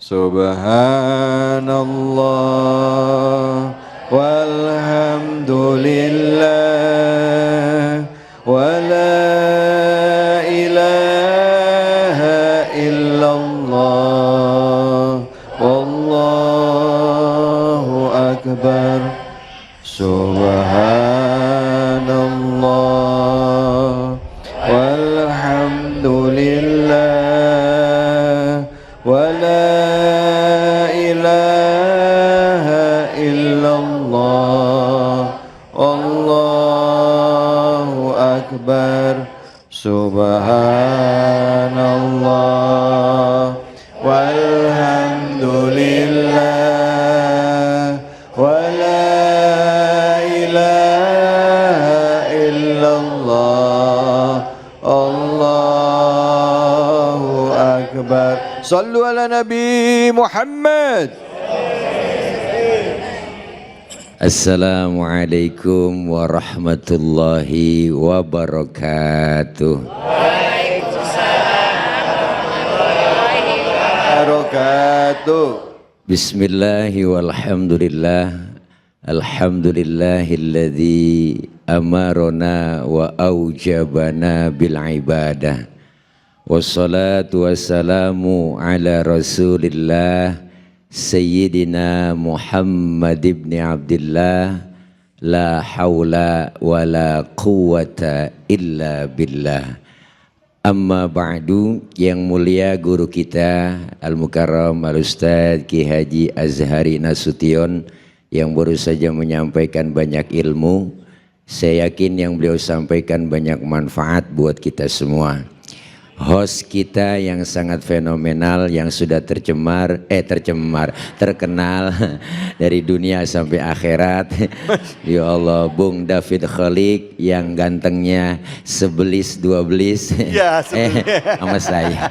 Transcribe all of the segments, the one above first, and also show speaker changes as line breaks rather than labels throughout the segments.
Subhanallah walhamdulillah wa la ilaha illallah wallahu akbar. Subhanallah walhamdulillah wa la ilaha illallah wallahu akbar. Subhanallah walhamdulillah wa la ilaha illallah Allahu akbar. Sallu ala Nabi Muhammad.
Assalamualaikum warahmatullahi wabarakatuh.
Waalaikumsalam warahmatullahi wabarakatuh.
Bismillahi walhamdulillah. Alhamdulillahilladzi amarona wa aujabana bil ibadah. Wassalatu wassalamu ala rasulillah Sayyidina Muhammad ibn Abdullah. La hawla wa la quwwata illa billah. Amma ba'du. Yang mulia guru kita Al-Mukarram Al-Ustadz Ki Haji Azhari Nasution yang baru saja menyampaikan banyak ilmu. Saya yakin yang beliau sampaikan banyak manfaat buat kita semua. Host kita yang sangat fenomenal, yang sudah terkenal dari dunia sampai akhirat. Ya Allah, Bung David Khalik yang gantengnya sebelis dua belis
Ya,
sama saya.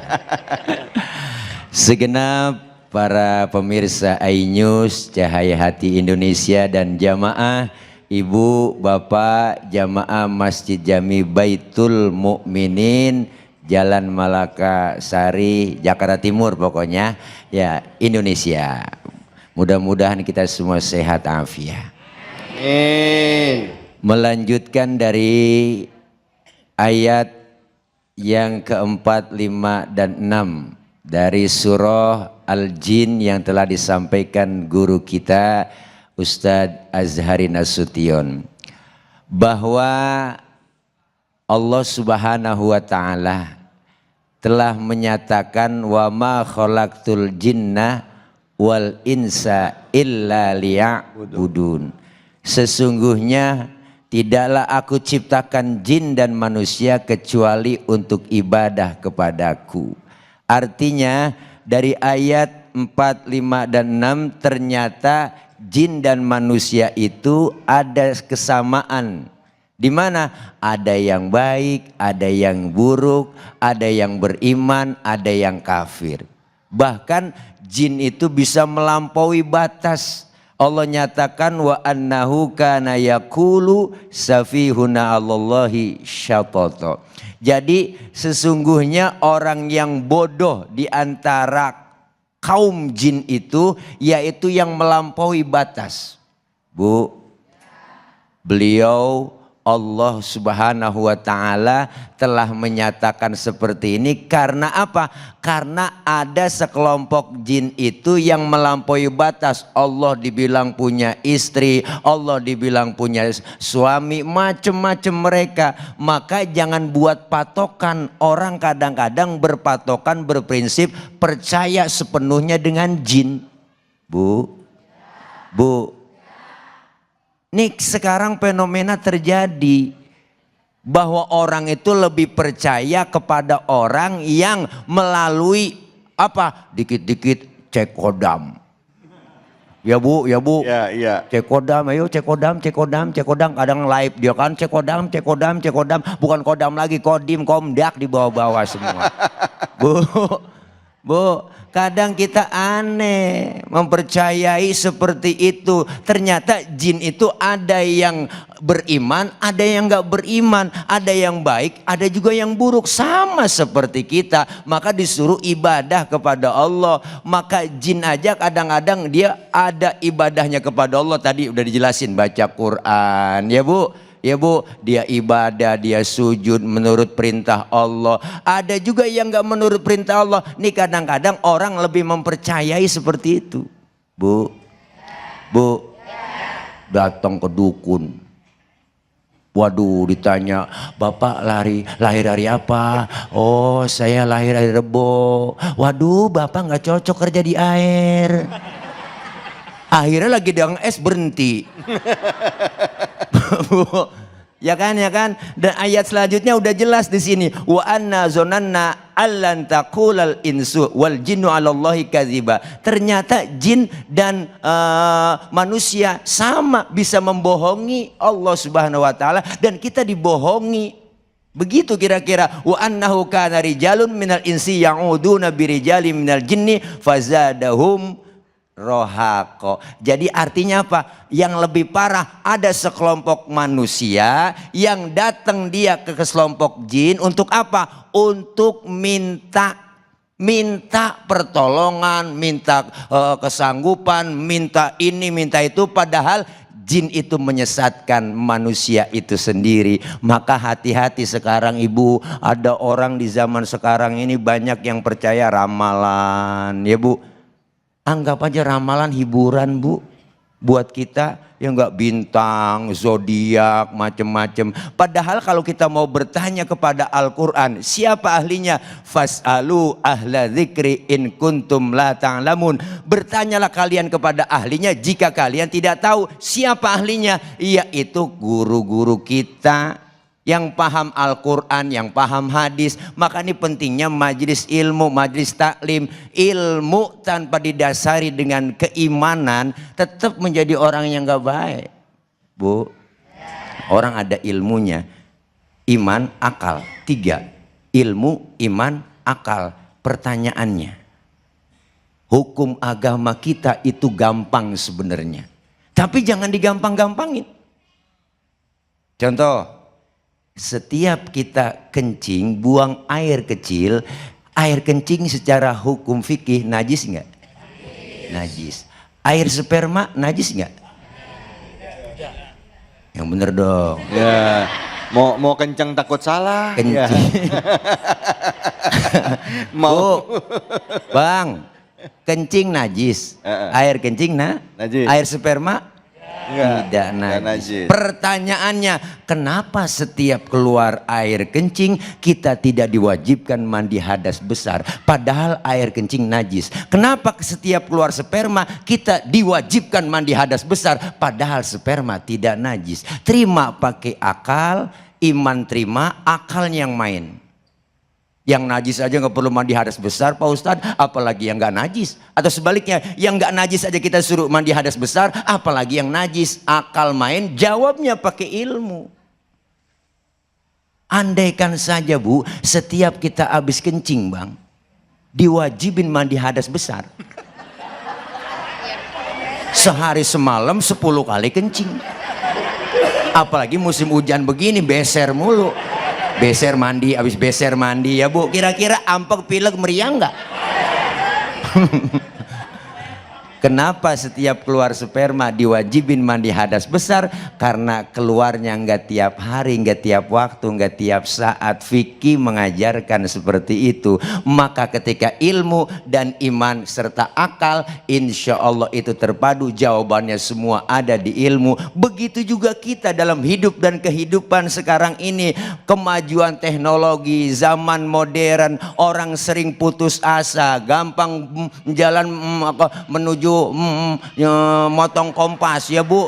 Segenap para pemirsa iNews, Cahaya Hati Indonesia dan jamaah, ibu, bapak, jamaah Masjid Jami Baitul Mukminin, Jalan Malaka Sari, Jakarta Timur pokoknya, ya Indonesia. Mudah-mudahan kita semua sehat afiat.
Amin.
Melanjutkan dari ayat yang keempat, 5 dan 6 dari surah Al-Jin yang telah disampaikan guru kita Ustadz Azhari Nasution, bahwa Allah Subhanahu wa ta'ala telah menyatakan wa ma khalaqtul jinna wal insa illa liya'budun. Sesungguhnya tidaklah aku ciptakan jin dan manusia kecuali untuk ibadah kepadaku. Artinya dari ayat 4, 5 dan 6 ternyata jin dan manusia itu ada kesamaan. Di mana ada yang baik, ada yang buruk, ada yang beriman, ada yang kafir. Bahkan jin itu bisa melampaui batas. Allah nyatakan wa annahu kana yaqulu safihuna 'alallahi syatata. Jadi sesungguhnya orang yang bodoh di antara kaum jin itu yaitu yang melampaui batas. Bu, beliau Allah Subhanahu wa ta'ala telah menyatakan seperti ini karena apa? Karena ada sekelompok jin itu yang melampaui batas. Allah dibilang punya istri, Allah dibilang punya suami, macam-macam mereka. Maka jangan buat patokan. Orang kadang-kadang berpatokan, berprinsip percaya sepenuhnya dengan jin. Bu, nih sekarang fenomena terjadi bahwa orang itu lebih percaya kepada orang yang melalui apa? Dikit-dikit cek kodam. Ya bu.
Ya.
Cek kodam, ayo cek kodam. Kadang live dia kan cek kodam. Bukan kodam lagi, kodim, komdak di bawah-bawah semua. Bu, Bu, kadang kita aneh mempercayai seperti itu. Ternyata jin itu ada yang beriman, ada yang nggak beriman, ada yang baik, ada juga yang buruk, sama seperti kita. Maka disuruh ibadah kepada Allah. Maka jin aja kadang-kadang dia ada ibadahnya kepada Allah. Tadi udah dijelasin, baca Quran, ya Bu. Ya Bu, dia ibadah, dia sujud menurut perintah Allah. Ada juga yang gak menurut perintah Allah. Nih kadang-kadang orang lebih mempercayai seperti itu. Bu, datang ke dukun. Waduh, ditanya, Bapak lahir hari apa? Oh, saya lahir hari Rebo. Waduh, Bapak gak cocok kerja di air. Akhirnya lagi dagang es berhenti. Ya kan. Dan ayat selanjutnya udah jelas di sini. Wa anna zonanna allan taqulal insu wal jinnu 'alallahi kadziba. Ternyata jin dan manusia sama bisa membohongi Allah Subhanahu wa taala, dan kita dibohongi. Begitu kira-kira. Wa annahu kana rijalun minal insi ya'uduna birijalin minal jinni fazadahum rohako. Jadi artinya apa? Yang lebih parah, ada sekelompok manusia yang datang dia ke kelompok jin untuk apa? Untuk minta pertolongan, minta kesanggupan, minta ini, minta itu, padahal jin itu menyesatkan manusia itu sendiri. Maka hati-hati sekarang Ibu, ada orang di zaman sekarang ini banyak yang percaya ramalan, ya Bu. Anggap aja ramalan hiburan Bu, buat kita yang nggak bintang, zodiak, macem-macem. Padahal kalau kita mau bertanya kepada Al-Quran, siapa ahlinya? Fas'alu ahla dzikri in kuntum la ta'lamun. Bertanyalah kalian kepada ahlinya jika kalian tidak tahu. Siapa ahlinya? Yaitu guru-guru kita yang paham Al-Quran, yang paham hadis. Maka ini pentingnya majelis ilmu, majelis taklim. Ilmu tanpa didasari dengan keimanan tetap menjadi orang yang gak baik. Bu, orang ada ilmunya, iman, akal. 3, ilmu, iman, akal. Pertanyaannya, hukum agama kita itu gampang sebenarnya, tapi jangan digampang-gampangin. Contoh, setiap kita kencing, buang air kecil, air kencing secara hukum fikih najis enggak? Najis. Air sperma najis enggak? Yang bener dong.
Ya, mau kencang takut salah.
Kencing.
Ya. Mau.
Bu, Bang, kencing najis. Air kencing
najis.
Air sperma
Enggak,
tidak najis.
najis.
Pertanyaannya, kenapa setiap keluar air kencing kita tidak diwajibkan mandi hadas besar, padahal air kencing najis? Kenapa setiap keluar sperma kita diwajibkan mandi hadas besar, padahal sperma tidak najis? Terima pakai akal, iman terima, akalnya yang main. Yang najis aja nggak perlu mandi hadas besar Pak Ustadz, apalagi yang nggak najis. Atau sebaliknya, yang nggak najis aja kita suruh mandi hadas besar, apalagi yang najis. Akal main, jawabnya pakai ilmu. Andaikan saja Bu, setiap kita habis kencing Bang, diwajibin mandi hadas besar. Sehari semalam 10 kali kencing. Apalagi musim hujan begini, beser mulu. Beser mandi, habis beser mandi ya Bu. Kira-kira ampek pilek meriah nggak? Kenapa setiap keluar sperma diwajibin mandi hadas besar? Karena keluarnya nggak tiap hari, nggak tiap waktu, nggak tiap saat. Fikih mengajarkan seperti itu. Maka ketika ilmu dan iman serta akal, insya Allah itu terpadu, jawabannya semua ada di ilmu. Begitu juga kita dalam hidup dan kehidupan sekarang ini. Kemajuan teknologi, zaman modern, orang sering putus asa, gampang jalan menuju motong kompas, ya Bu.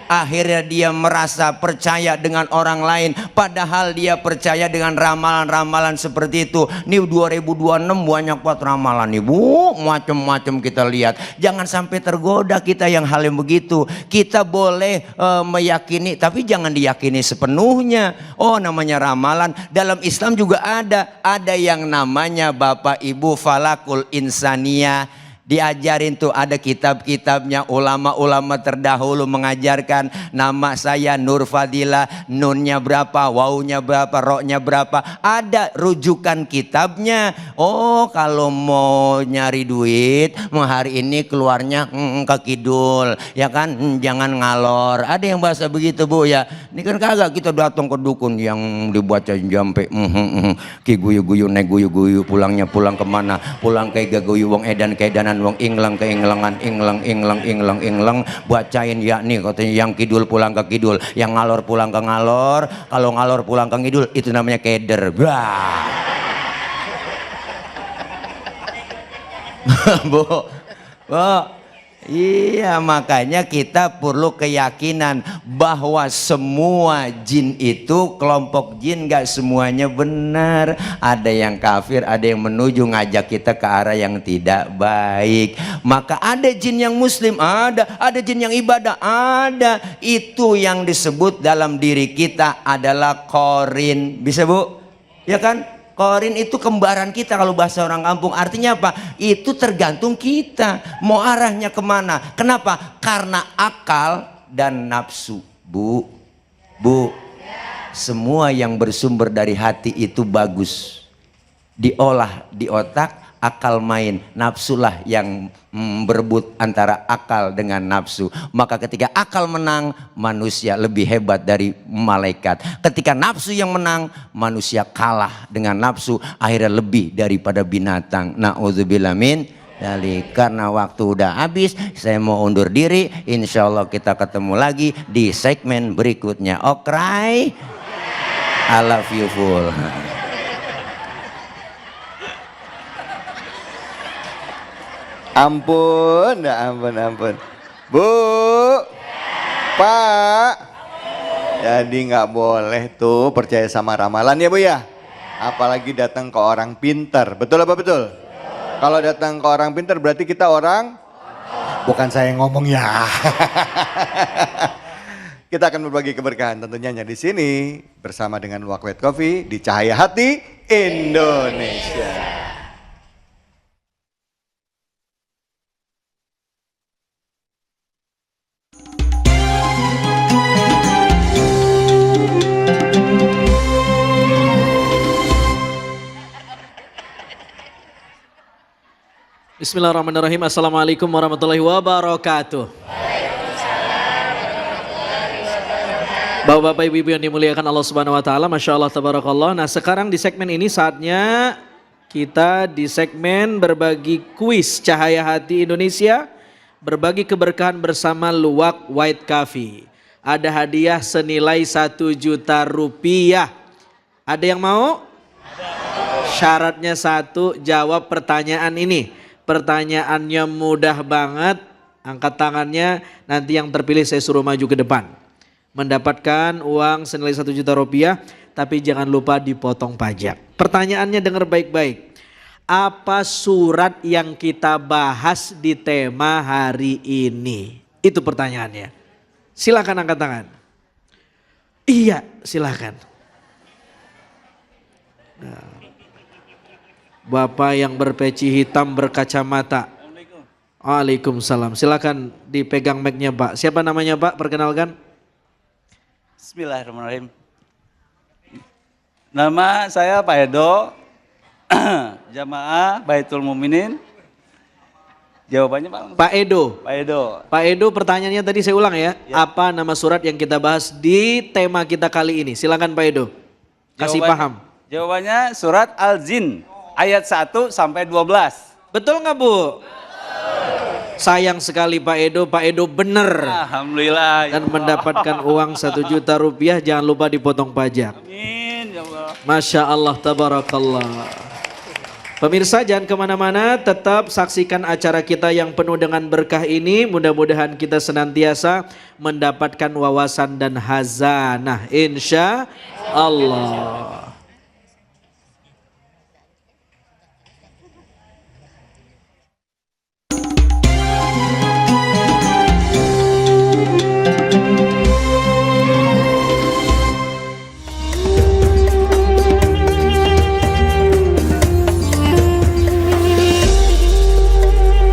Akhirnya dia merasa percaya dengan orang lain, padahal dia percaya dengan ramalan-ramalan seperti itu. Nih 2026 banyak banget ramalan nih Bu, macam-macam kita lihat. Jangan sampai tergoda kita yang hal yang begitu. Kita boleh meyakini, tapi jangan diyakini sepenuhnya. Oh, namanya ramalan. Dalam Islam juga ada yang namanya Bapak Ibu falakul insaniyah. Diajarin tuh, ada kitab-kitabnya, ulama-ulama terdahulu mengajarkan. Nama saya Nur Fadilah, nunnya berapa, wawunya berapa, roknya berapa, ada rujukan kitabnya. Oh, kalau mau nyari duit hari ini keluarnya ke kidul, ya kan, jangan ngalor. Ada yang bahasa begitu Bu ya. Ini kan kagak, kita datang ke dukun yang dibaca jampe ki guyu-guyu naik guyu-guyu, pulangnya pulang kemana, pulang ke gaguyu wong edan keedanan wong inglang keinglangan inglang bacain ya nih katanya, yang kidul pulang ke kidul, yang ngalor pulang ke ngalor, kalau ngalor pulang ke ngidul itu namanya keder. Bah. Bu, iya, makanya kita perlu keyakinan bahwa semua jin itu, kelompok jin gak semuanya benar. Ada yang kafir, ada yang menuju ngajak kita ke arah yang tidak baik. Maka ada jin yang muslim, ada jin yang ibadah, ada. Itu yang disebut dalam diri kita adalah korin. Bisa Bu? Ya kan? Korin itu kembaran kita kalau bahasa orang kampung. Artinya apa? Itu tergantung kita mau arahnya kemana. Kenapa? Karena akal dan nafsu. Bu, semua yang bersumber dari hati itu bagus. Diolah di otak, akal main, nafsulah yang berebut antara akal dengan nafsu. Maka ketika akal menang, manusia lebih hebat dari malaikat. Ketika nafsu yang menang, manusia kalah dengan nafsu, akhirnya lebih daripada binatang. Na'udzubillah min dzalik. Karena waktu udah habis, saya mau undur diri. Insya Allah kita ketemu lagi di segmen berikutnya. Okray, I love you full.
Ampun. Bu, Pak. Jadi nggak boleh tuh percaya sama ramalan ya Bu ya. Apalagi datang ke orang pintar. Betul apa betul? Kalau datang ke orang pintar berarti kita orang. Bukan saya yang ngomong ya. Kita akan berbagi keberkahan tentunya di sini bersama dengan Wakwet Coffee di Cahaya Hati Indonesia.
Bismillahirrahmanirrahim. Assalamualaikum warahmatullahi wabarakatuh. Bapak-bapak, ibu-ibu yang dimuliakan Allah Subhanahu wa taala, Masya Allah tabarakallah. Nah, sekarang di segmen ini saatnya kita di segmen berbagi kuis Cahaya Hati Indonesia, berbagi keberkahan bersama Luwak White Coffee. Ada hadiah senilai 1 juta rupiah. Ada yang mau? Syaratnya satu, jawab pertanyaan ini. Pertanyaannya mudah banget, angkat tangannya, nanti yang terpilih saya suruh maju ke depan. Mendapatkan uang senilai 1 juta rupiah, tapi jangan lupa dipotong pajak. Pertanyaannya dengar baik-baik. Apa surat yang kita bahas di tema hari ini? Itu pertanyaannya. Silakan angkat tangan. Iya, silakan. Nah. Bapak yang berpeci hitam berkacamata. Waalaikumsalam. Silakan dipegang mic-nya Pak. Siapa namanya Pak? Perkenalkan.
Bismillahirrahmanirrahim. Nama saya Pak Edo. Jamaah Baitul Muminin. Jawabannya Pak.
Pak Edo.
Pak Edo.
Pak Edo, pertanyaannya tadi saya ulang ya. Apa nama surat yang kita bahas di tema kita kali ini? Silakan Pak Edo. Kasih paham.
Jawabannya surat Al-Jin. Ayat 1 sampai 12.
Betul nggak Bu? Sayang sekali Pak Edo bener.
Alhamdulillah.
Dan mendapatkan uang 1 juta rupiah, jangan lupa dipotong pajak.
Amin ya Allah.
Masya Allah tabarakallah. Pemirsa jangan kemana-mana, tetap saksikan acara kita yang penuh dengan berkah ini. Mudah-mudahan kita senantiasa mendapatkan wawasan dan hazanah insya Allah.